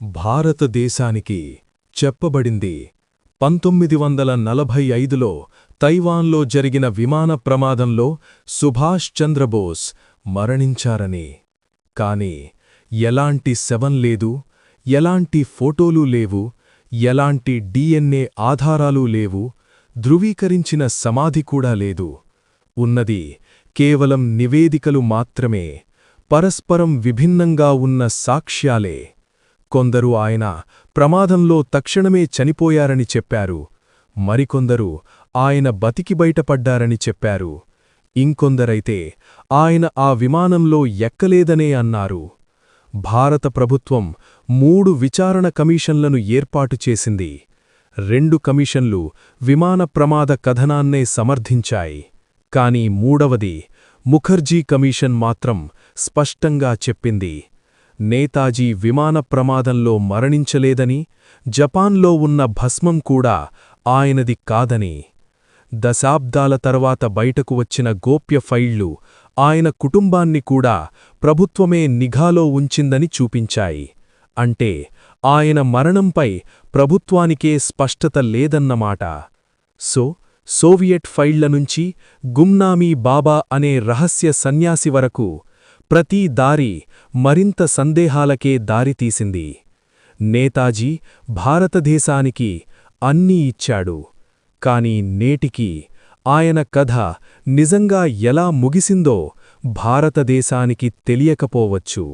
భారతదేశానికి చెప్పబడింది 1945లో తైవాన్లో జరిగిన విమాన ప్రమాదంలో సుభాష్ చంద్రబోస్ మరణించారని. కాని ఎలాంటి శవం లేదు, ఎలాంటి ఫోటోలు లేవు, ఎలాంటి DNA ఆధారాలు లేవు, ధృవీకరించిన సమాధి కూడా లేదు. ఉన్నది కేవలం నివేదికలు మాత్రమే, పరస్పరం విభిన్నంగా ఉన్న సాక్ష్యాలే. కొందరు ఆయన ప్రమాదంలో తక్షణమే చనిపోయారని చెప్పారు, మరికొందరు ఆయన బతికి బయటపడ్డారని చెప్పారు, ఇంకొందరైతే ఆయన ఆ విమానంలో ఎక్కలేదనే అన్నారు. భారత ప్రభుత్వం 3 విచారణ కమిషన్లను ఏర్పాటు చేసింది. 2 కమిషన్లు విమాన ప్రమాద కథనాన్నే సమర్థించాయి. కాని మూడవది, ముఖర్జీ కమిషన్ మాత్రం స్పష్టంగా చెప్పింది, నేతాజీ విమాన ప్రమాదంలో మరణించలేదని, జపాన్లో ఉన్న భస్మం కూడా ఆయనది కాదని. దశాబ్దాల తర్వాత బయటకు వచ్చిన గోప్య ఫైళ్లు ఆయన కుటుంబాన్ని కూడా ప్రభుత్వమే నిఘాలో ఉంచిందని చూపించాయి. అంటే ఆయన మరణంపై ప్రభుత్వానికే స్పష్టత లేదన్నమాట. సోవియట్ ఫైళ్ల నుంచి గుమ్నామీ బాబా అనే రహస్య సన్యాసి వరకు ప్రతి దారి మరింత సందేహాలకే దారితీసింది. నేతాజీ భారతదేశానికి అన్నీ ఇచ్చాడు, కాని నేటికి ఆయన కథ నిజంగా ఎలా ముగిసిందో భారతదేశానికి తెలియకపోవచ్చు.